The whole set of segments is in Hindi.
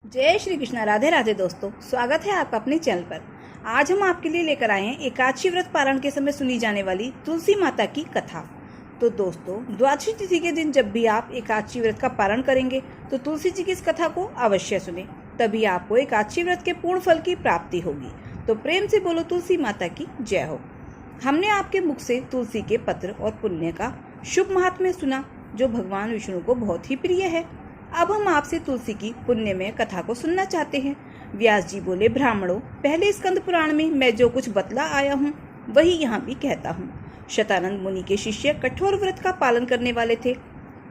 जय श्री कृष्णा। राधे राधे दोस्तों, स्वागत है आपका अपने चैनल पर। आज हम आपके लिए लेकर आए हैं एकादशी व्रत पारण के समय सुनी जाने वाली तुलसी माता की कथा। तो दोस्तों, द्वादशी तिथि के दिन जब भी आप एकादशी व्रत का पारण करेंगे तो तुलसी जी की इस कथा को अवश्य सुने, तभी आपको एकादशी व्रत के पूर्ण फल की प्राप्ति होगी। तो प्रेम से बोलो तुलसी माता की जय हो। हमने आपके मुख से तुलसी के पत्र और पुण्य का शुभ महात्म्य सुना, जो भगवान विष्णु को बहुत ही प्रिय है। अब हम आपसे तुलसी की पुण्यमय कथा को सुनना चाहते हैं। व्यास जी बोले, ब्राह्मणों, पहले स्कंद पुराण में मैं जो कुछ बतला आया हूँ वही यहाँ भी कहता हूँ। शतानंद मुनि के शिष्य कठोर व्रत का पालन करने वाले थे।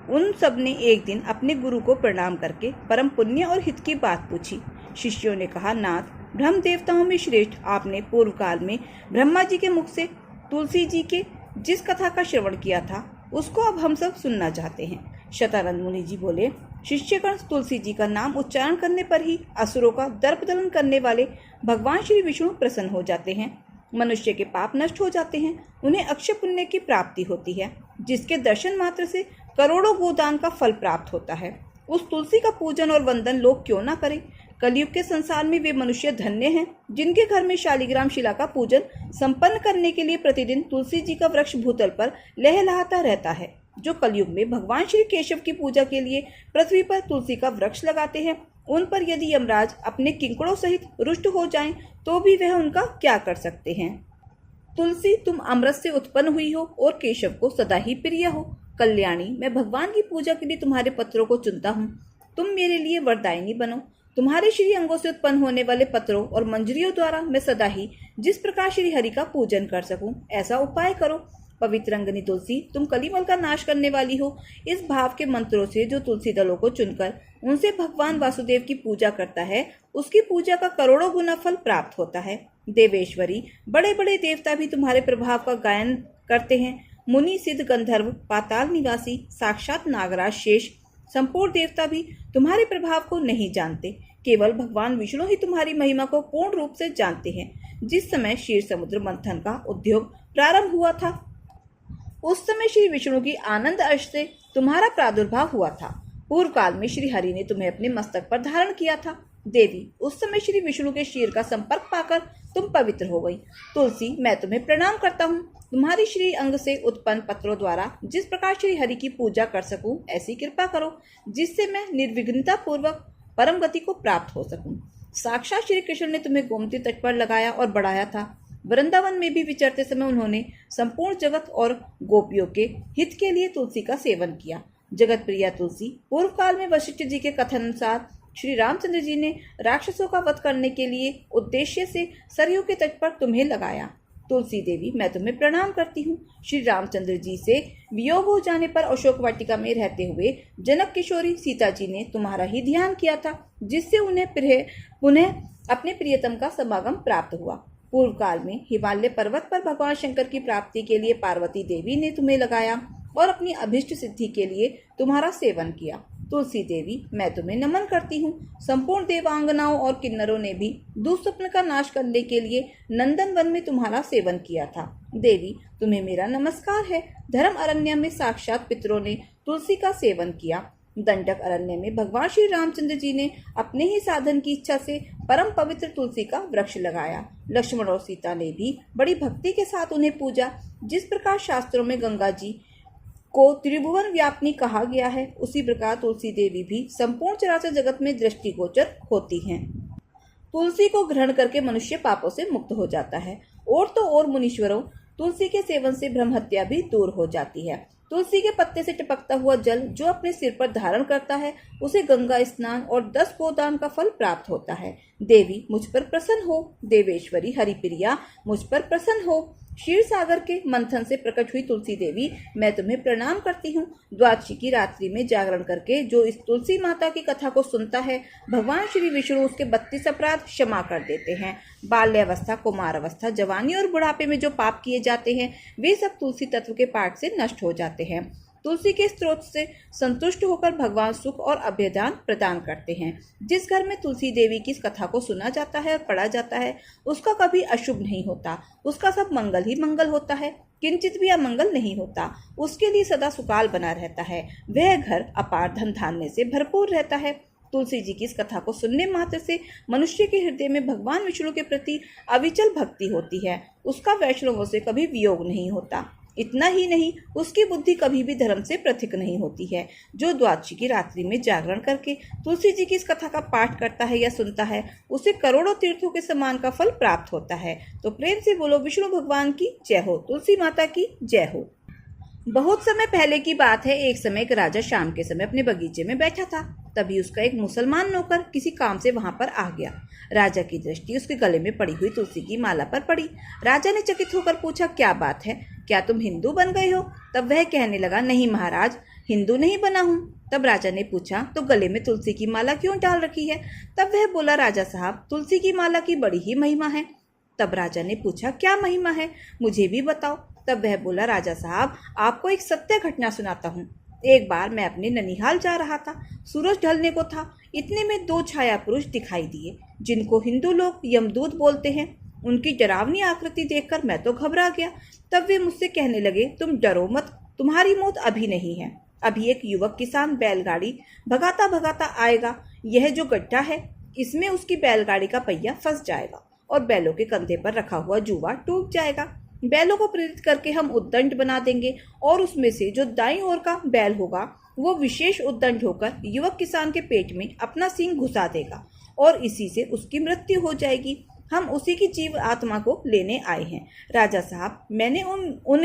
उन सब ने एक दिन अपने गुरु को प्रणाम करके परम पुण्य और हित की बात पूछी। शिष्यों ने कहा, नाथ, ब्रह्म देवताओं में श्रेष्ठ आपने पूर्व काल में ब्रह्मा जी के मुख से तुलसी जी के जिस कथा का श्रवण किया था उसको अब हम सब सुनना चाहते हैं। शतानंद मुनि जी बोले, शिष्यगण, तुलसी जी का नाम उच्चारण करने पर ही असुरों का दर्प दलन करने वाले भगवान श्री विष्णु प्रसन्न हो जाते हैं। मनुष्य के पाप नष्ट हो जाते हैं, उन्हें अक्षय पुण्य की प्राप्ति होती है, जिसके दर्शन मात्र से करोड़ों गोदान का फल प्राप्त होता है। उस तुलसी का पूजन और वंदन लोग क्यों ना करें। कलयुग के संसार में वे मनुष्य धन्य हैं जिनके घर में शालिग्राम शिला का पूजन संपन्न करने के लिए प्रतिदिन तुलसी जी का वृक्ष भूतल पर लहलहाता रहता है। जो कलयुग में भगवान श्री केशव की पूजा के लिए पृथ्वी पर तुलसी का वृक्ष लगाते हैं, उन पर यदि यमराज अपने किंकड़ों सहित रुष्ट हो जाएं, तो भी वह उनका क्या कर सकते हैं। तुलसी, तुम अमृत से उत्पन्न हुई हो और केशव को सदा ही प्रिय हो। कल्याणी, मैं भगवान की पूजा के लिए तुम्हारे पत्रों को चुनता हूँ। तुम मेरे लिए वरदायिनी बनो। तुम्हारे श्री अंगों से उत्पन्न होने वाले पत्रों और मंजरियों द्वारा मैं सदा ही जिस प्रकार श्री हरि का पूजन कर सकूं, ऐसा उपाय करो। पवित्र अंगनी तुलसी, तुम कलिमल का नाश करने वाली हो। इस भाव के मंत्रों से जो तुलसी दलों को चुनकर उनसे भगवान वासुदेव की पूजा करता है, उसकी पूजा का करोड़ों गुना फल प्राप्त होता है। देवेश्वरी, बड़े बड़े देवता भी तुम्हारे प्रभाव का गायन करते हैं। मुनि, सिद्ध, गंधर्व, पाताल निवासी, साक्षात नागराज, शेष, संपूर्ण देवता भी तुम्हारे प्रभाव को नहीं जानते। केवल भगवान विष्णु ही तुम्हारी महिमा को पूर्ण रूप से जानते हैं। जिस समय क्षीर समुद्र मंथन का उद्योग प्रारंभ हुआ था, उस समय श्री विष्णु की आनंद अर्श से तुम्हारा प्रादुर्भाव हुआ था। पूर्व काल में श्री हरि ने तुम्हें अपने मस्तक पर धारण किया था। देवी, उस समय श्री विष्णु के शीर का संपर्क पाकर तुम पवित्र हो गई। तुलसी, मैं तुम्हें प्रणाम करता हूँ। तुम्हारी श्री अंग से उत्पन्न पत्रों द्वारा जिस प्रकार श्री हरि की पूजा कर सकूं, ऐसी कृपा करो जिससे मैं निर्विघ्नता पूर्वक परम गति को प्राप्त हो सकूं। साक्षात श्री कृष्ण ने तुम्हें गोमती तट पर लगाया और बढ़ाया था। वृंदावन में भी विचरते समय उन्होंने संपूर्ण जगत और गोपियों के हित के लिए तुलसी का सेवन किया। जगत प्रिया तुलसी, पूर्व काल में वशिष्ठ जी के कथन अनुसार श्री रामचंद्र जी ने राक्षसों का वध करने के लिए उद्देश्य से सरयू के तट पर तुम्हें लगाया। तुलसी देवी, मैं तुम्हें प्रणाम करती हूँ। श्री रामचंद्र जी से वियोग हो जाने पर अशोक वाटिका में रहते हुए जनक किशोरी सीता जी ने तुम्हारा ही ध्यान किया था, जिससे उन्हें पुनः अपने प्रियतम का समागम प्राप्त हुआ। पूर्व काल में हिमालय पर्वत पर भगवान शंकर की प्राप्ति के लिए पार्वती देवी ने तुम्हें लगाया और अपनी अभिष्ट सिद्धि के लिए तुम्हारा सेवन किया। तुलसी देवी, मैं तुम्हें नमन करती हूँ। संपूर्ण देवांगनाओं और किन्नरों ने भी दुःस्वप्न का नाश करने के लिए नंदन वन में तुम्हारा सेवन किया था। देवी, तुम्हें मेरा नमस्कार है। धर्म अरण्य में साक्षात पितरों ने तुलसी का सेवन किया। दंडक अरण्य में भगवान श्री रामचंद्र जी ने अपने ही साधन की इच्छा से परम पवित्र तुलसी का वृक्ष लगाया। लक्ष्मण और सीता ने भी बड़ी भक्ति के साथ उन्हें पूजा। जिस प्रकार शास्त्रों में गंगा जी को त्रिभुवन व्यापिनी कहा गया है, उसी प्रकार तुलसी देवी भी संपूर्ण चराचर जगत में दृष्टिगोचर होती हैं। तुलसी को ग्रहण करके मनुष्य पापों से मुक्त हो जाता है। और तो और मुनीश्वरों, तुलसी के सेवन से ब्रह्म हत्या भी दूर हो जाती है। तुलसी के पत्ते से टपकता हुआ जल जो अपने सिर पर धारण करता है, उसे गंगा स्नान और 10 गोदान का फल प्राप्त होता है। देवी, मुझ पर प्रसन्न हो। देवेश्वरी, हरिप्रिया, मुझ पर प्रसन्न हो। क्षीर सागर के मंथन से प्रकट हुई तुलसी देवी, मैं तुम्हें प्रणाम करती हूँ। द्वादशी की रात्रि में जागरण करके जो इस तुलसी माता की कथा को सुनता है, भगवान श्री विष्णु उसके 32 अपराध क्षमा कर देते हैं। बाल्यावस्था, कुमार अवस्था, जवानी और बुढ़ापे में जो पाप किए जाते हैं, वे सब तुलसी तत्व के पाठ से नष्ट हो जाते हैं। तुलसी के स्त्रोत से संतुष्ट होकर भगवान सुख और अभयदान प्रदान करते हैं। जिस घर में तुलसी देवी की इस कथा को सुना जाता है और पढ़ा जाता है, उसका कभी अशुभ नहीं होता। उसका सब मंगल ही मंगल होता है, किंचित भी अमंगल नहीं होता। उसके लिए सदा सुकाल बना रहता है। वह घर अपार धन धान्य से भरपूर रहता है। तुलसी जी की इस कथा को सुनने मात्र से मनुष्य के हृदय में भगवान विष्णु के प्रति अविचल भक्ति होती है। उसका वैष्णवों से कभी वियोग नहीं होता। इतना ही नहीं, उसकी बुद्धि कभी भी धर्म से पृथक नहीं होती है। जो द्वादशी की रात्रि में जागरण करके तुलसी जी की इस कथा का पाठ करता है या सुनता है, उसे करोड़ों तीर्थों के समान का फल प्राप्त होता है। तो प्रेम से बोलो विष्णु भगवान की जय हो, तुलसी माता की जय हो। बहुत समय पहले की बात है। एक समय एक राजा शाम के समय अपने बगीचे में बैठा था। तभी उसका एक मुसलमान नौकर किसी काम से वहां पर आ गया। राजा की दृष्टि उसके गले में पड़ी हुई तुलसी की माला पर पड़ी। राजा ने चकित होकर पूछा, क्या बात है, क्या तुम हिंदू बन गए हो? तब वह कहने लगा, नहीं महाराज, हिंदू नहीं बना हूँ। तब राजा ने पूछा, तो गले में तुलसी की माला क्यों डाल रखी है? तब वह बोला, राजा साहब, तुलसी की माला की बड़ी ही महिमा है। तब राजा ने पूछा, क्या महिमा है, मुझे भी बताओ। तब वह बोला, राजा साहब, आपको एक सत्य घटना सुनाता हूँ। एक बार मैं अपने ननिहाल जा रहा था। सूरज ढलने को था। इतने में दो छाया पुरुष दिखाई दिए, जिनको हिंदू लोग यमदूत बोलते हैं। उनकी डरावनी आकृति देखकर मैं तो घबरा गया। तब वे मुझसे कहने लगे, तुम डरो मत, तुम्हारी मौत अभी नहीं है। अभी एक युवक किसान बैलगाड़ी भगाता भगाता आएगा। यह जो गड्ढा है, इसमें उसकी बैलगाड़ी का पहिया फंस जाएगा और बैलों के कंधे पर रखा हुआ जुआ टूट जाएगा। बैलों को प्रेरित करके हम उद्दंड बना देंगे और उसमें से जो दाईं ओर का बैल होगा वो विशेष उद्दंड होकर युवक किसान के पेट में अपना सींग घुसा देगा और इसी से उसकी मृत्यु हो जाएगी। हम उसी की जीव आत्मा को लेने आए हैं। राजा साहब, मैंने उन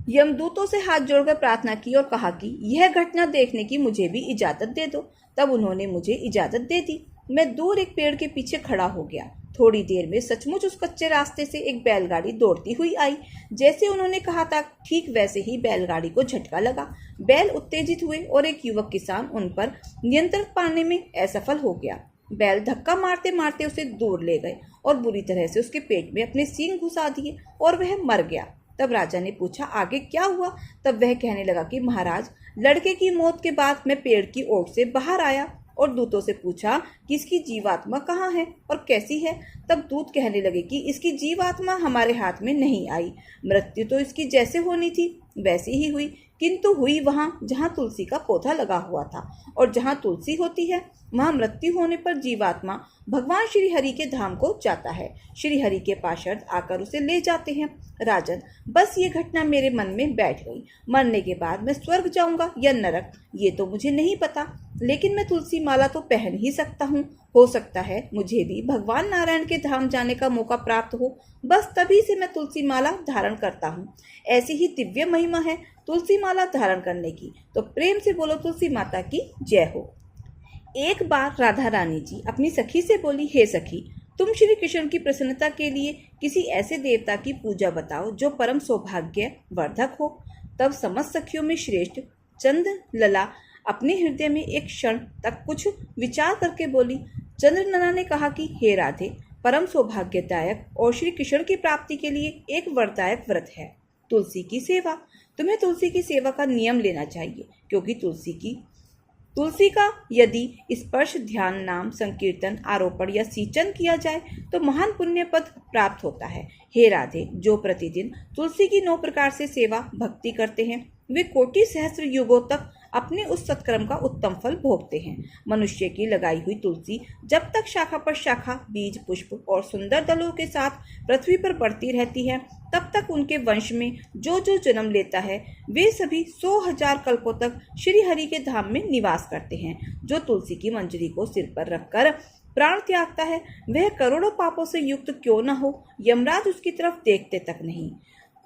यमदूतों से हाथ जोड़कर प्रार्थना की और कहा कि यह घटना देखने की मुझे भी इजाजत दे दो। तब उन्होंने मुझे इजाजत दे दी। मैं दूर एक पेड़ के पीछे खड़ा हो गया। थोड़ी देर में सचमुच उस कच्चे रास्ते से एक बैलगाड़ी दौड़ती हुई आई। जैसे उन्होंने कहा था, ठीक वैसे ही बैलगाड़ी को झटका लगा। बैल उत्तेजित हुए और एक युवक किसान उन पर नियंत्रण पाने में असफल हो गया। बैल धक्का मारते मारते उसे दूर ले गए और बुरी तरह से उसके पेट में अपने सींग घुसा दिए और वह मर गया। तब राजा ने पूछा, आगे क्या हुआ? तब वह कहने लगा कि महाराज, लड़के की मौत के बाद मैं पेड़ की ओट से बाहर आया और दूतों से पूछा कि इसकी जीवात्मा कहाँ है और कैसी है। तब दूत कहने लगे कि इसकी जीवात्मा हमारे हाथ में नहीं आई। मृत्यु तो इसकी जैसे होनी थी वैसी ही हुई, किंतु हुई वहां जहां तुलसी का पौधा लगा हुआ था, और जहां तुलसी होती है वहां मृत्यु होने पर जीवात्मा भगवान श्री हरि के धाम को जाता है। श्री हरि के पार्षद आकर उसे ले जाते हैं। राजन, बस ये घटना मेरे मन में बैठ गई। मरने के बाद मैं स्वर्ग जाऊंगा या नरक, ये तो मुझे नहीं पता, लेकिन मैं तुलसी माला तो पहन ही सकता हूँ। हो सकता है मुझे भी भगवान नारायण के धाम जाने का मौका प्राप्त हो। बस तभी से मैं तुलसी माला धारण करता हूँ। ऐसी ही दिव्य महिमा है तुलसी माला धारण करने की। तो प्रेम से बोलो तुलसी माता की जय हो। एक बार राधा रानी जी अपनी सखी से बोली, हे सखी, तुम श्री कृष्ण की प्रसन्नता के लिए किसी ऐसे देवता की पूजा बताओ जो परम सौभाग्य वर्धक हो। तब समस्त सखियों में श्रेष्ठ चंद्रलला अपने हृदय में एक क्षण तक कुछ विचार करके बोली। चंद्रलला ने कहा कि हे राधे, परम सौभाग्यदायक और श्री कृष्ण की प्राप्ति के लिए एक वरदायक व्रत है, तुलसी की सेवा। तुम्हें तुलसी की सेवा का नियम लेना चाहिए, क्योंकि तुलसी का यदि स्पर्श, ध्यान, नाम संकीर्तन, आरोपण या सींचन किया जाए तो महान पुण्य पद प्राप्त होता है। हे राधे, जो प्रतिदिन तुलसी की 9 प्रकार से सेवा भक्ति करते हैं वे कोटि सहस्त्र युगों तक अपने उस सत्कर्म का उत्तम फल भोगते हैं। मनुष्य की लगाई हुई तुलसी जब तक शाखा पर शाखा, बीज, पुष्प और सुंदर दलों के साथ पृथ्वी पर बढ़ती रहती है, तब तक उनके वंश में जो जो जन्म लेता है वे सभी 100,000 कल्पों तक श्री हरि के धाम में निवास करते हैं। जो तुलसी की मंजरी को सिर पर रखकर प्राण त्यागता है वह करोड़ों पापों से युक्त क्यों न हो, यमराज उसकी तरफ देखते तक नहीं।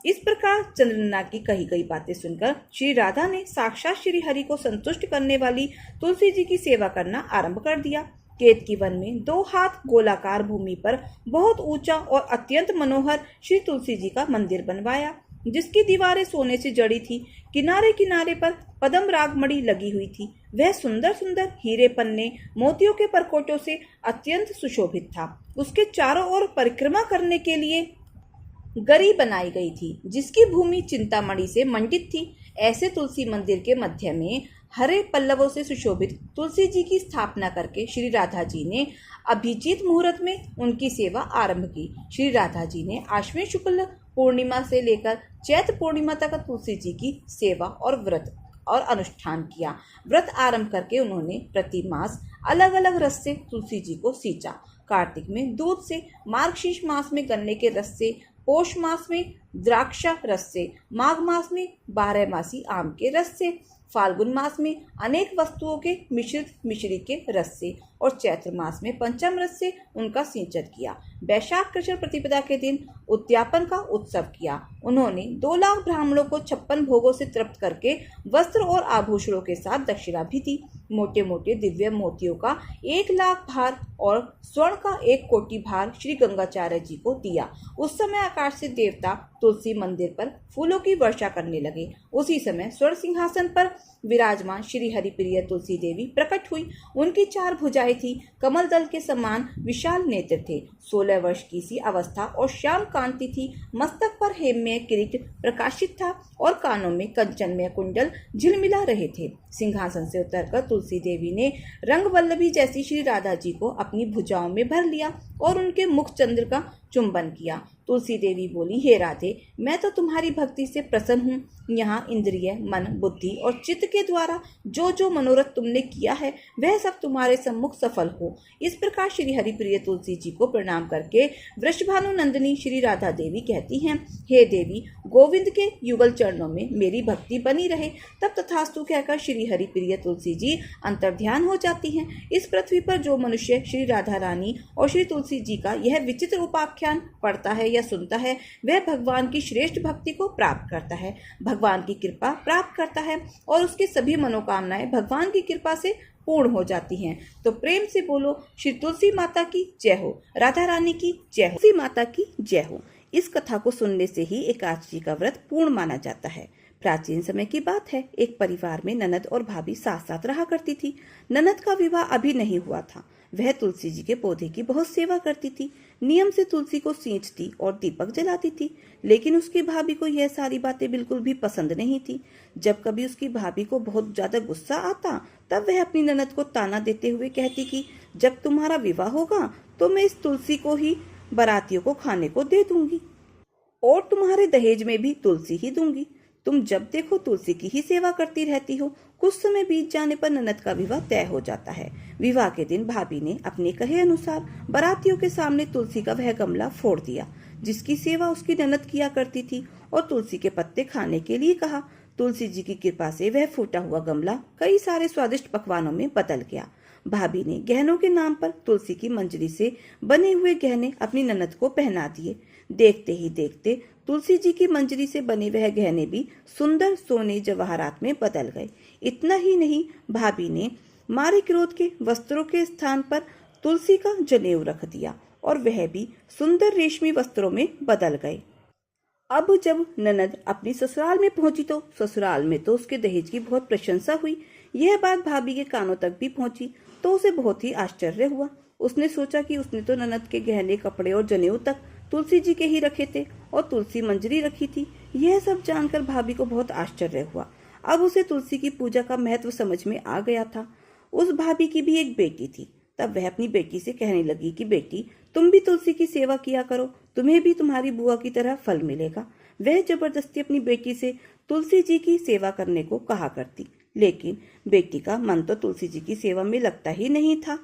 इस प्रकार चंद्रलला की कही गई बातें सुनकर श्री राधा ने साक्षात श्री हरि को संतुष्ट करने वाली तुलसी जी की सेवा करना आरंभ कर दिया। केतकी वन में 2 हाथ गोलाकार भूमि पर बहुत ऊंचा और अत्यंत मनोहर श्री तुलसी जी का मंदिर बनवाया, जिसकी दीवारें सोने से जड़ी थी। किनारे किनारे पर पद्म रागमणि लगी हुई थी। वह सुंदर सुंदर हीरे, पन्ने, मोतियों के परकोटों से अत्यंत सुशोभित था। उसके चारों ओर परिक्रमा करने के लिए गरी बनाई गई थी, जिसकी भूमि चिंतामणि से मंडित थी। ऐसे तुलसी मंदिर के मध्य में हरे पल्लवों से सुशोभित तुलसी जी की स्थापना करके श्री राधा जी ने अभिजीत मुहूर्त में उनकी सेवा आरंभ की। श्री राधा जी ने आश्विन शुक्ल पूर्णिमा से लेकर चैत्र पूर्णिमा तक तुलसी जी की सेवा और व्रत और अनुष्ठान किया। व्रत आरंभ करके उन्होंने प्रति मास अलग अलग रस से तुलसी जी को सींचा। कार्तिक में दूध से, मार्गशीर्ष मास में गन्ने के रस से, पौष मास में द्राक्षा रस से, माघ मास में 12 मासी आम के रस से, फाल्गुन मास में अनेक वस्तुओं के मिश्रित मिश्री के रस से और चैत्र मास में पंचम रस से उनका सिंचन किया। वैशाख कृष्ण प्रतिपदा के दिन उद्यापन का उत्सव किया। उन्होंने 2 लाख ब्राह्मणों को 56 भोगों से तृप्त करके वस्त्र और आभूषणों के साथ दक्षिणा भी दी। मोटे मोटे दिव्य मोतियों का 1 लाख भार और स्वर्ण का 1 कोटि भार श्री गंगाचार्य जी को दिया। उस समय आकाश से देवता तुलसी मंदिर पर फूलों की वर्षा करने लगे। उसी समय स्वर्ण सिंहासन पर विराजमान श्री हरिप्रिय तुलसी देवी प्रकट हुई। उनकी 4 भुजाएं थी, कमल दल के समान विशाल नेत्र थे, 16 वर्ष की सी अवस्था और श्याम कांति थी। मस्तक पर हेममय किरीट प्रकाशित था और कानों में कंचनमय कुंडल झिलमिला रहे थे। सिंहासन से उतरकर तुलसी देवी ने रंगवल्लभी जैसी श्री राधा जी को अपनी भुजाओं में भर लिया और उनके मुख चंद्र का चुंबन किया। तुलसी देवी बोली, हे राधे, मैं तो तुम्हारी भक्ति से प्रसन्न हूँ। यहाँ इंद्रिय, मन, बुद्धि और चित्त के द्वारा जो जो मनोरथ तुमने किया है वह सब तुम्हारे सम्मुख सफल हो। इस प्रकार श्री हरिप्रिय तुलसी जी को प्रणाम करके वृषभानु नंदिनी श्री राधा देवी कहती हैं, हे देवी, गोविंद के युगल चरणों में मेरी भक्ति बनी रहे। तब तथास्तु कहकर श्री हरिप्रिय तुलसी जी अंतर्ध्यान हो जाती हैं। इस पृथ्वी पर जो मनुष्य श्री राधा रानी और श्री तुलसी जी का यह विचित्र उपाख्यान पढ़ता है या सुनता है वह भगवान की श्रेष्ठ भक्ति को प्राप्त करता है, भगवान की कृपा प्राप्त करता है और उसकी सभी मनोकामनाएं भगवान की कृपा से पूर्ण हो जाती हैं। तो प्रेम से बोलो, श्री तुलसी माता की जय हो, राधा रानी की जय हो, तुलसी माता की जय हो। इस कथा को सुनने से ही एकादशी का व्रत पूर्ण माना जाता है। प्राचीन समय की बात है, एक परिवार में ननद और भाभी साथ साथ रहा करती थी। ननद का विवाह अभी नहीं हुआ था। वह तुलसी जी के पौधे की बहुत सेवा करती थी, नियम से तुलसी को सींचती और दीपक जलाती थी। लेकिन उसकी भाभी को यह सारी बातें बिल्कुल भी पसंद नहीं थी। जब कभी उसकी भाभी को बहुत ज्यादा गुस्सा आता तब वह अपनी ननद को ताना देते हुए कहती कि जब तुम्हारा विवाह होगा तो मैं इस तुलसी को ही बारातियों को खाने को दे दूंगी और तुम्हारे दहेज में भी तुलसी ही दूंगी। तुम जब देखो तुलसी की ही सेवा करती रहती हो। कुछ समय बीत जाने पर ननद का विवाह तय हो जाता है। विवाह के दिन भाभी ने अपने कहे अनुसार बारातियों के सामने तुलसी का वह गमला फोड़ दिया जिसकी सेवा उसकी ननद किया करती थी और तुलसी के पत्ते खाने के लिए कहा। तुलसी जी की कृपा से वह फूटा हुआ गमला कई सारे स्वादिष्ट पकवानों में बदल गया। भाभी ने गहनों के नाम पर तुलसी की मंजरी से बने हुए गहने अपनी ननद को पहना दिए। देखते ही देखते तुलसी जी की मंजरी से बने वह गहने भी सुंदर सोने जवाहरात में बदल गए। इतना ही नहीं, भाभी ने मारे क्रोध के वस्त्रों के स्थान पर तुलसी का जनेऊ रख दिया और वह भी सुंदर रेशमी वस्त्रों में बदल गए। अब जब ननद अपनी ससुराल में पहुंची तो ससुराल में तो उसके दहेज की बहुत प्रशंसा हुई। यह बात भाभी के कानों तक भी पहुंची तो उसे बहुत ही आश्चर्य हुआ। उसने सोचा कि उसने तो ननद के गहने, कपड़े और जनेऊ तक तुलसी जी के ही रखे थे और तुलसी मंजरी रखी थी। यह सब जानकर भाभी को बहुत आश्चर्य हुआ। अब उसे तुलसी की पूजा का महत्व समझ में आ गया था। उस भाभी की भी एक बेटी थी। तब वह अपनी बेटी से कहने लगी कि बेटी, तुम भी तुलसी की सेवा किया करो, तुम्हें भी तुम्हारी बुआ की तरह फल मिलेगा। वह जबरदस्ती अपनी बेटी से तुलसी जी की सेवा करने को कहा करती, लेकिन बेटी का मन तो तुलसी जी की सेवा में लगता ही नहीं था।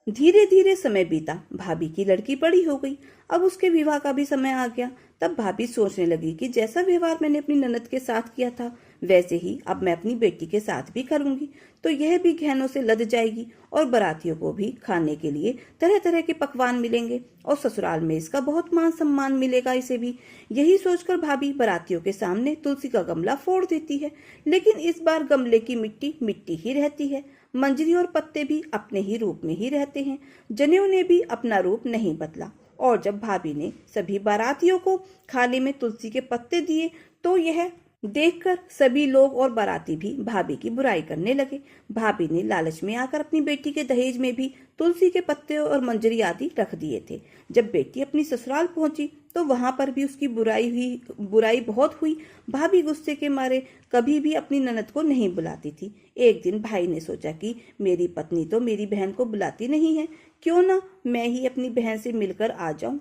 धीरे धीरे समय बीता, भाभी की लड़की बड़ी हो गई। अब उसके विवाह का भी समय आ गया। तब भाभी सोचने लगी कि जैसा व्यवहार मैंने अपनी ननद के साथ किया था वैसे ही अब मैं अपनी बेटी के साथ भी करूंगी, तो यह भी गहनों से लद जाएगी और बारातियों को भी खाने के लिए तरह तरह के पकवान मिलेंगे और ससुराल में इसका बहुत मान सम्मान मिलेगा इसे भी। यही सोचकर भाभी बारातियों के सामने तुलसी का गमला फोड़ देती है, लेकिन इस बार गमले की मिट्टी मिट्टी ही रहती है। मंजरी और पत्ते भी अपने ही रूप में ही रहते हैं। जनेऊ ने भी अपना रूप नहीं बदला। और जब भाभी ने सभी बारातियों को थाली में तुलसी के पत्ते दिए तो यह देखकर सभी लोग और बाराती भी भाभी की बुराई करने लगे। भाभी ने लालच में आकर अपनी बेटी के दहेज में भी तुलसी के पत्ते और मंजरी आदि रख दिए थे। जब बेटी अपनी ससुराल पहुंची तो वहां पर भी उसकी बुराई बहुत हुई। भाभी गुस्से के मारे कभी भी अपनी ननद को नहीं बुलाती थी। एक दिन भाई ने सोचा कि मेरी पत्नी तो मेरी बहन को बुलाती नहीं है, क्यों ना मैं ही अपनी बहन से मिलकर आ जाऊं।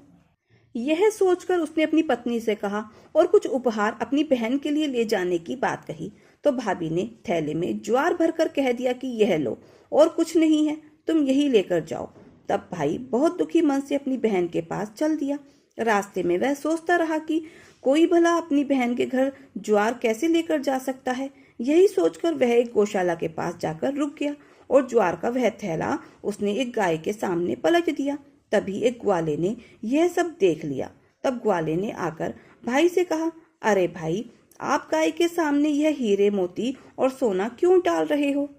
यह सोचकर उसने अपनी पत्नी से कहा और कुछ उपहार अपनी बहन के लिए ले जाने की बात कही। तो भाभी ने थैले में ज्वार भरकर कह दिया कि यह लो, और कुछ नहीं है, तुम यही लेकर जाओ। तब भाई बहुत दुखी मन से अपनी बहन के पास चल दिया। रास्ते में वह सोचता रहा कि कोई भला अपनी बहन के घर ज्वार कैसे लेकर जा सकता है। यही सोचकर वह एक गौशाला के पास जाकर रुक गया और ज्वार का वह थैला उसने एक गाय के सामने पलट दिया। तभी एक ग्वाले ने यह सब देख लिया। तब ग्वाले ने आकर भाई से कहा, अरे भाई, आप गाय के सामने यह हीरे मोती और सोना क्यों डाल रहे हो?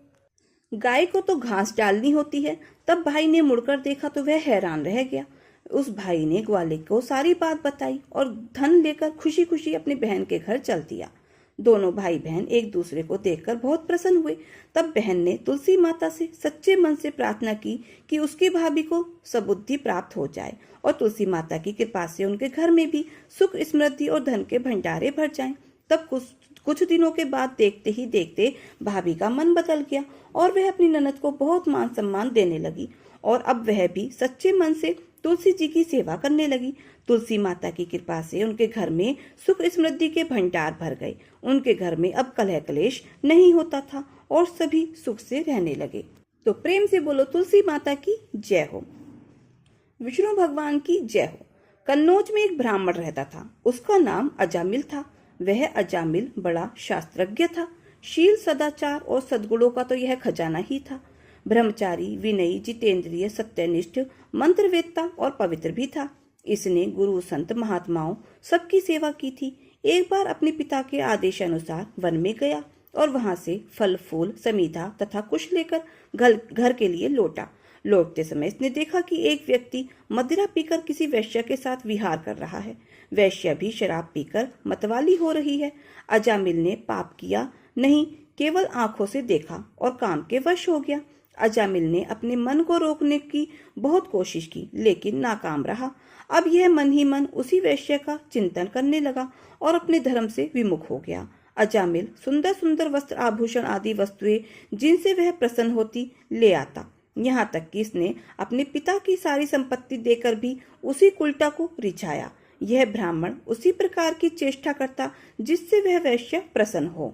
गाय को तो घास डालनी होती है। तब भाई ने मुड़कर देखा तो वह हैरान रह गया। उस भाई ने ग्वाले को सारी बात बताई और धन लेकर खुशी खुशी अपनी बहन के घर चल दिया। दोनों भाई बहन एक दूसरे को देखकर बहुत प्रसन्न हुए। तब बहन ने तुलसी माता से सच्चे मन से प्रार्थना की कि उसकी भाभी को सबुद्धि प्राप्त हो जाए और तुलसी माता की कृपा से उनके घर में भी सुख समृद्धि और धन के भंडारे भर जाएं। तब कुछ दिनों के बाद देखते ही देखते भाभी का मन बदल गया और वह अपनी ननद को बहुत मान सम्मान देने लगी और अब वह भी सच्चे मन से तुलसी जी की सेवा करने लगी। तुलसी माता की कृपा से उनके घर में सुख समृद्धि के भंडार भर गए। उनके घर में अब कलह कलेश नहीं होता था और सभी सुख से रहने लगे। तो प्रेम से बोलो तुलसी माता की जय हो। विष्णु भगवान की जय हो। कन्नौज में एक ब्राह्मण रहता था। उसका नाम अजामिल था। वह अजामिल बड़ा शास्त्रज्ञ था। शील, सदाचार और सद्गुणों का तो यह खजाना ही था। ब्रह्मचारी, विनयी, जितेंद्रिय, सत्यनिष्ठ, मंत्रवेत्ता और पवित्र भी था। इसने गुरु, संत, महात्माओं सबकी सेवा की थी। एक बार अपने पिता के आदेशानुसार वन में गया और वहां से फल फूल, समीधा तथा कुश लेकर घर के लिए लौटा। लौटते समय इसने देखा कि एक व्यक्ति मदिरा पीकर किसी वैश्य के साथ विहार कर रहा है। वैश्य भी शराब पीकर मतवाली हो रही है। अजामिल ने पाप किया नहीं, केवल आंखों से देखा और काम के वश हो गया। अजामिल ने अपने मन को रोकने की बहुत कोशिश की, लेकिन नाकाम रहा। अब यह मन ही मन उसी वैश्य का चिंतन करने लगा और अपने धर्म से विमुख हो गया। अजामिल सुंदर सुंदर वस्त्र, आभूषण आदि वस्तुएं जिनसे वह प्रसन्न होती ले आता। यहाँ तक कि इसने अपने पिता की सारी संपत्ति देकर भी उसी कुलटा को रिझाया। यह ब्राह्मण उसी प्रकार की चेष्टा करता जिससे वह वैश्य प्रसन्न हो।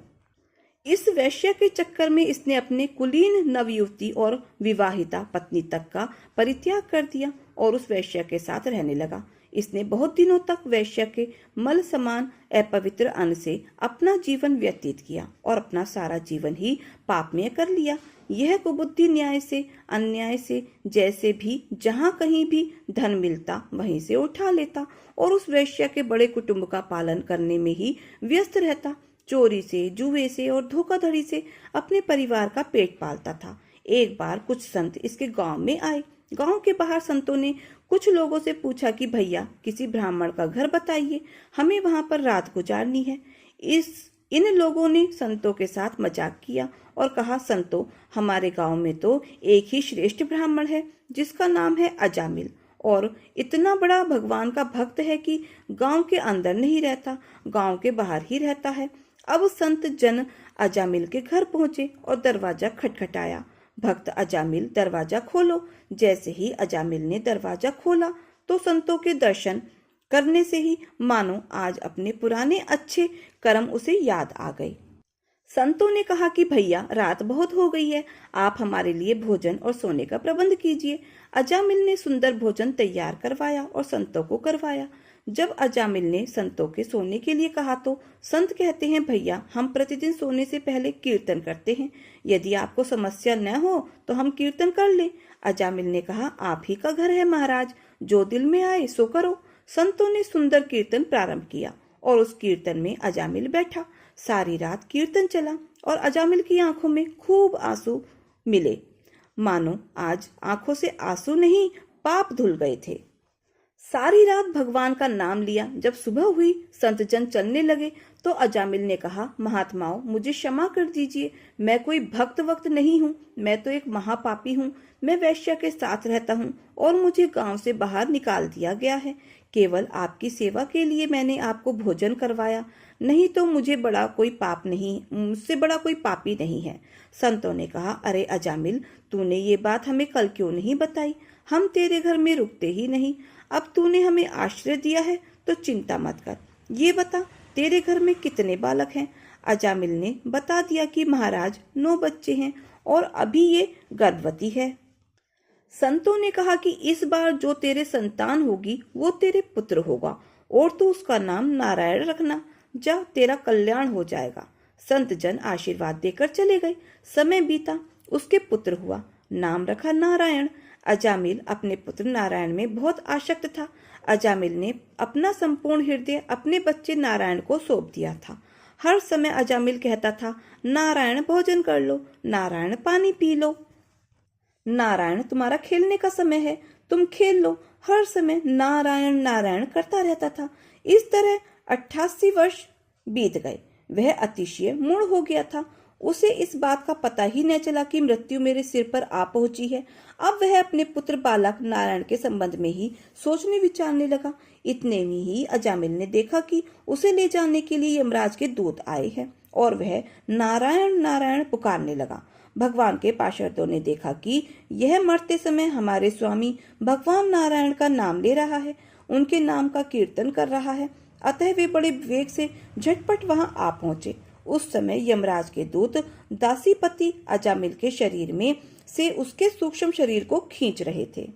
इस वैश्य के चक्कर में इसने अपने कुलीन नवयुवती और विवाहिता पत्नी तक का परित्याग कर दिया और उस वैश्य के साथ रहने लगा। इसने बहुत दिनों तक वैश्य के मल समान अपवित्र अन्न से अपना जीवन व्यतीत किया और अपना सारा जीवन ही पापमय कर लिया। यह कुबुद्धि न्याय से, अन्याय से, जैसे भी जहाँ कहीं भी धन मिलता वहीं से उठा लेता और उस वैश्य के बड़े कुटुंब का पालन करने में ही व्यस्त रहता। चोरी से, जुए से और धोखाधड़ी से अपने परिवार का पेट पालता था। एक बार कुछ संत इसके गांव में आए। गांव के बाहर संतों ने कुछ लोगों से पूछा कि भैया, किसी ब्राह्मण का घर बताइए, हमें वहां पर रात गुजारनी है। इन लोगों ने संतों के साथ मजाक किया और कहा, संतों, हमारे गांव में तो एक ही श्रेष्ठ ब्राह्मण है जिसका नाम है अजामिल, और इतना बड़ा भगवान का भक्त है कि गांव के अंदर नहीं रहता, गांव के बाहर ही रहता है। अब संत जन अजामिल के घर पहुंचे और दरवाजा खटखटाया। भक्त अजामिल, दरवाजा खोलो। जैसे ही अजामिल ने दरवाजा खोला तो संतों के दर्शन करने से ही मानो आज अपने पुराने अच्छे कर्म उसे याद आ गए। संतों ने कहा कि भैया, रात बहुत हो गई है, आप हमारे लिए भोजन और सोने का प्रबंध कीजिए। अजामिल ने सुंदर भोजन तैयार करवाया और संतों को करवाया। जब अजामिल ने संतों के सोने के लिए कहा तो संत कहते हैं, भैया, हम प्रतिदिन सोने से पहले कीर्तन करते हैं, यदि आपको समस्या न हो तो हम कीर्तन कर लें। अजामिल ने कहा, आप ही का घर है महाराज, जो दिल में आए सो करो। संतों ने सुंदर कीर्तन प्रारंभ किया और उस कीर्तन में अजामिल बैठा। सारी रात कीर्तन चला और अजामिल की आंखों में खूब आंसू मिले, मानो आज आंखों से आंसू नहीं, पाप धुल गए थे। सारी रात भगवान का नाम लिया। जब सुबह हुई, संत जन चलने लगे तो अजामिल ने कहा, महात्माओं, मुझे क्षमा कर दीजिए, मैं कोई भक्त वक्त नहीं हूँ, मैं तो एक महापापी हूँ। मैं वैश्य के साथ रहता हूँ और मुझे गांव से बाहर निकाल दिया गया है। केवल आपकी सेवा के लिए मैंने आपको भोजन करवाया, नहीं तो मुझसे बड़ा कोई पापी नहीं है। संतों ने कहा, अरे अजामिल, तूने ये बात हमें कल क्यों नहीं बताई? हम तेरे घर में रुकते ही नहीं। अब तूने हमें आश्रय दिया है तो चिंता मत कर। ये बता, तेरे घर में कितने बालक हैं? अजामिल ने बता दिया कि महाराज 9 बच्चे हैं और अभी ये गर्भवती है। संतों ने कहा कि इस बार जो तेरे संतान होगी वो तेरे पुत्र होगा और तू उसका नाम नारायण रखना। जा, तेरा कल्याण हो जाएगा। संत जन आशीर्वाद देकर चले गए। समय बीता, उसके पुत्र हुआ, नाम रखा नारायण। अजामिल अपने पुत्र नारायण में बहुत आसक्त था। अजामिल ने अपना संपूर्ण हृदय अपने बच्चे नारायण को सौंप दिया था। हर समय अजामिल कहता था, नारायण भोजन कर लो, नारायण पानी पी लो, नारायण तुम्हारा खेलने का समय है, तुम खेल लो। हर समय नारायण नारायण करता रहता था। इस तरह 88 वर्ष बीत गए। वह अतिशय मूढ़ हो गया था। उसे इस बात का पता ही न चला कि मृत्यु मेरे सिर पर आ पहुंची है। अब वह अपने पुत्र बालक नारायण के संबंध में ही सोचने विचारने लगा। इतने में ही अजामिल ने देखा कि उसे ले जाने के लिए यमराज के दूत आए हैं और वह नारायण नारायण पुकारने लगा। भगवान के पार्षदों ने देखा कि यह मरते समय हमारे स्वामी भगवान नारायण का नाम ले रहा है, उनके नाम का कीर्तन कर रहा है। अतः वे बड़े विवेक से झटपट वहां आ पहुंचे। उस समय यमराज के दूत दासीपति अजामिल के शरीर में से उसके सूक्ष्म शरीर को खींच रहे थे।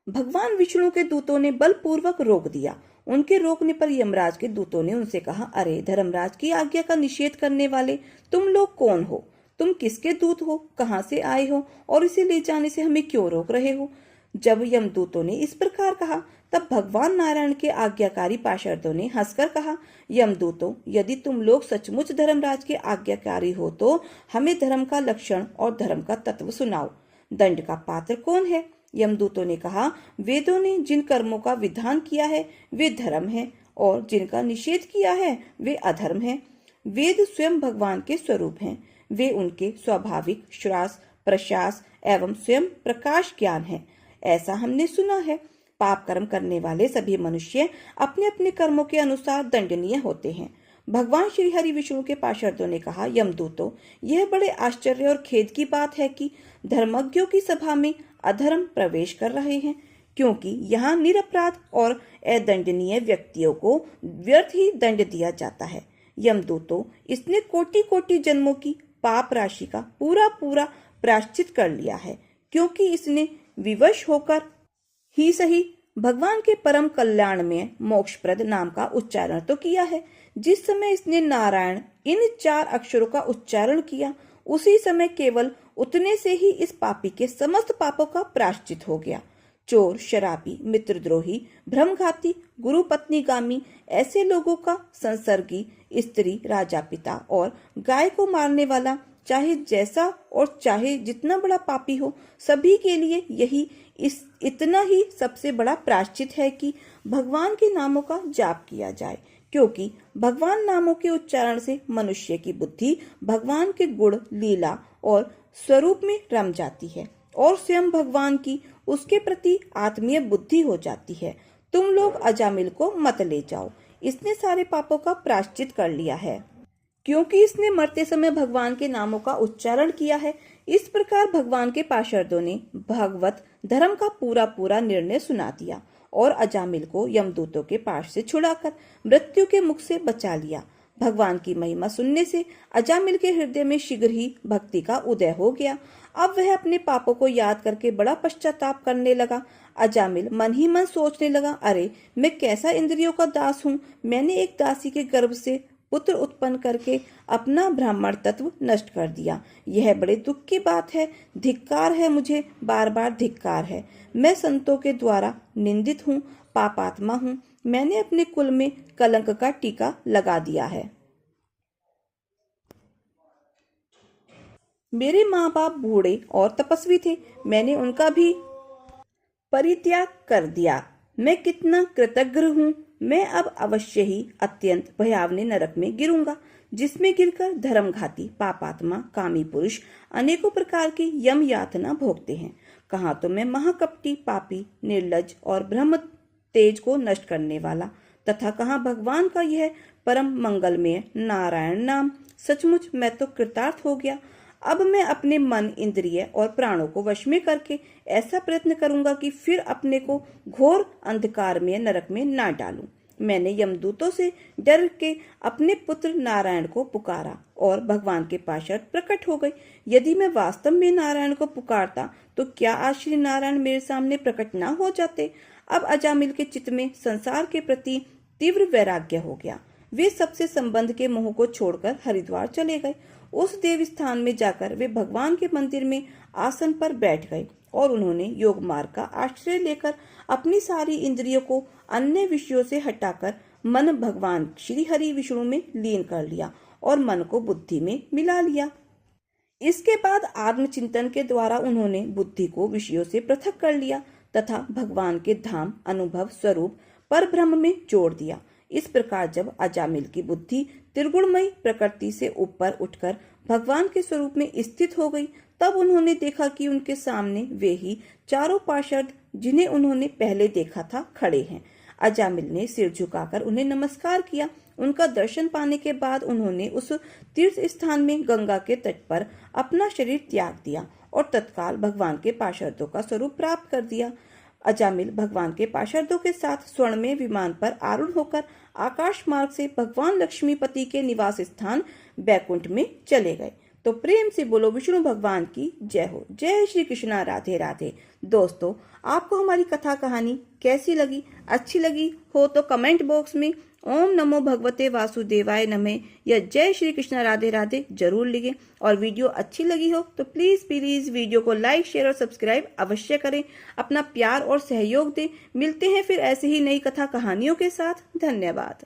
भगवान विष्णु के दूतों ने बलपूर्वक रोक दिया। उनके रोकने पर यमराज के दूतों ने उनसे कहा, अरे धर्मराज की आज्ञा का निषेध करने वाले तुम लोग कौन हो? तुम किसके दूत हो? कहाँ से आए हो और इसे ले जाने से हमें क्यों रोक रहे हो? जब यमदूतों ने इस प्रकार कहा तब भगवान नारायण के आज्ञाकारी पार्षदों ने हंसकर कहा, यमदूतों, यदि तुम लोग सचमुच धर्मराज के आज्ञाकारी हो तो हमें धर्म का लक्षण और धर्म का तत्व सुनाओ। दंड का पात्र कौन है? यमदूतों ने कहा, वेदों ने जिन कर्मों का विधान किया है वे धर्म है और जिनका निषेध किया है वे अधर्म है। वेद स्वयं भगवान के स्वरूप हैं। वे उनके स्वाभाविक श्वास प्रश्वास एवं स्वयं प्रकाश ज्ञान है, ऐसा हमने सुना है। पाप कर्म करने वाले सभी मनुष्य अपने अपने कर्मों के अनुसार दंडनीय होते हैं। भगवान श्री हरि विष्णु के पार्षदों ने कहा, यमदूतों, यह बड़े आश्चर्य और खेद की बात है कि धर्मज्ञों की सभा में अधर्म प्रवेश कर रहे हैं, क्योंकि यहाँ निरपराध और अदंडनीय व्यक्तियों को व्यर्थ ही दंड दिया जाता है। यमदूतों, इसने कोटि कोटि जन्मों की पाप राशि का पूरा पूरा प्रायश्चित कर लिया है, क्योंकि इसने विवश होकर ही सही भगवान के परम कल्याण में मोक्षप्रद नाम का उच्चारण तो किया है। जिस समय इसने नारायण इन 4 अक्षरों का उच्चारण किया, उसी समय केवल उतने से ही इस पापी के समस्त पापों का प्रायश्चित हो गया। चोर, शराबी, मित्रद्रोही, भ्रमघाती, गुरु पत्नीगामी ऐसे लोगों का, संसर्गी, स्त्री, राजा पिता और गाय को मारने वाला, चाहे जैसा और चाहे जितना बड़ा पापी हो, सभी के लिए यही इतना ही सबसे बड़ा प्रायश्चित है कि भगवान के नामों का जाप किया जाए, क्योंकि भगवान नामों के उच्चारण से मनुष्य की बुद्धि भगवान के गुण, लीला और स्वरूप में रम जाती है और स्वयं भगवान की उसके प्रति आत्मीय बुद्धि हो जाती है। तुम लोग अजामिल को मत ले जाओ, इसने सारे पापों का प्रायश्चित कर लिया है, क्योंकि इसने मरते समय भगवान के नामों का उच्चारण किया है। इस प्रकार भगवान के पार्षदों ने भगवत धर्म का पूरा पूरा निर्णय सुना दिया और अजामिल को यमदूतों के पास से छुड़ाकर मृत्यु के मुख से बचा लिया। भगवान की महिमा सुनने से अजामिल के हृदय में शीघ्र ही भक्ति का उदय हो गया। अब वह अपने पापों को याद करके बड़ा पश्चाताप करने लगा। अजामिल मन ही मन सोचने लगा, अरे मैं कैसा इंद्रियों का दास हूँ। मैंने एक दासी के गर्भ से पुत्र उत्पन्न करके अपना ब्राह्मण तत्व नष्ट कर दिया। यह बड़े दुख की बात है। धिक्कार है, मुझे बार बार धिक्कार है। मैं संतों के द्वारा निंदित हूँ, पापात्मा हूँ। मैंने अपने कुल में कलंक का टीका लगा दिया है। मेरे माँ बाप बूढ़े और तपस्वी थे, मैंने उनका भी परित्याग कर दिया। मैं कितना कृतज्ञ हूँ। मैं अब अवश्य ही अत्यंत भयावने नरक में गिरूंगा, जिसमें गिरकर धर्मघाती, पापात्मा, कामी पुरुष अनेकों प्रकार की यम यातना भोगते हैं। कहाँ तो मैं महाकपटी, पापी, निर्लज और ब्रह्म तेज को नष्ट करने वाला, तथा कहाँ भगवान का यह परम मंगलमय नारायण नाम। सचमुच मैं तो कृतार्थ हो गया। अब मैं अपने मन, इंद्रिय और प्राणों को वश में करके ऐसा प्रयत्न करूंगा कि फिर अपने को घोर अंधकार में नरक में ना डालूं। मैंने यमदूतों से डर के अपने पुत्र नारायण को पुकारा और भगवान के पार्षद प्रकट हो गए। यदि मैं वास्तव में नारायण को पुकारता तो क्या आज श्री नारायण मेरे सामने प्रकट न हो जाते। अब अजामिल के चित्त में संसार के प्रति तीव्र वैराग्य हो गया। वे सबसे संबंध के मोह को छोड़कर हरिद्वार चले गए। उस देव स्थान में जाकर वे भगवान के मंदिर में आसन पर बैठ गए और उन्होंने योग मार्ग का आश्रय लेकर अपनी सारी इंद्रियों को अन्य विषयों से हटाकर मन भगवान श्री हरि विष्णु में लीन कर लिया और मन को बुद्धि में मिला लिया। इसके बाद आत्मचिंतन के द्वारा उन्होंने बुद्धि को विषयों से पृथक कर लिया तथा भगवान के धाम अनुभव स्वरूप पर ब्रह्म में जोड़ दिया। इस प्रकार जब अजामिल की बुद्धि त्रिगुणमयी प्रकृति से ऊपर उठकर भगवान के स्वरूप में स्थित हो गई, तब उन्होंने देखा कि उनके सामने वे ही चारों पार्षद जिन्हें उन्होंने पहले देखा था खड़े हैं। अजामिल ने सिर झुकाकर उन्हें नमस्कार किया। उनका दर्शन पाने के बाद उन्होंने उस तीर्थ स्थान में गंगा के तट पर अपना शरीर त्याग दिया और तत्काल भगवान के पार्षदों का स्वरूप प्राप्त कर दिया। अजामिल भगवान के पार्षदों के साथ स्वर्णमय विमान पर आरूढ़ होकर आकाश मार्ग से भगवान लक्ष्मीपति के निवास स्थान बैकुंठ में चले गए। तो प्रेम से बोलो विष्णु भगवान की जय हो। जय श्री कृष्णा। राधे राधे। दोस्तों, आपको हमारी कथा कहानी कैसी लगी? अच्छी लगी हो तो कमेंट बॉक्स में ओम नमो भगवते वासुदेवाय नमः या जय श्री कृष्णा राधे राधे जरूर लिखें। और वीडियो अच्छी लगी हो तो प्लीज वीडियो को लाइक शेयर और सब्सक्राइब अवश्य करें। अपना प्यार और सहयोग दें। मिलते हैं फिर ऐसे ही नई कथा कहानियों के साथ। धन्यवाद।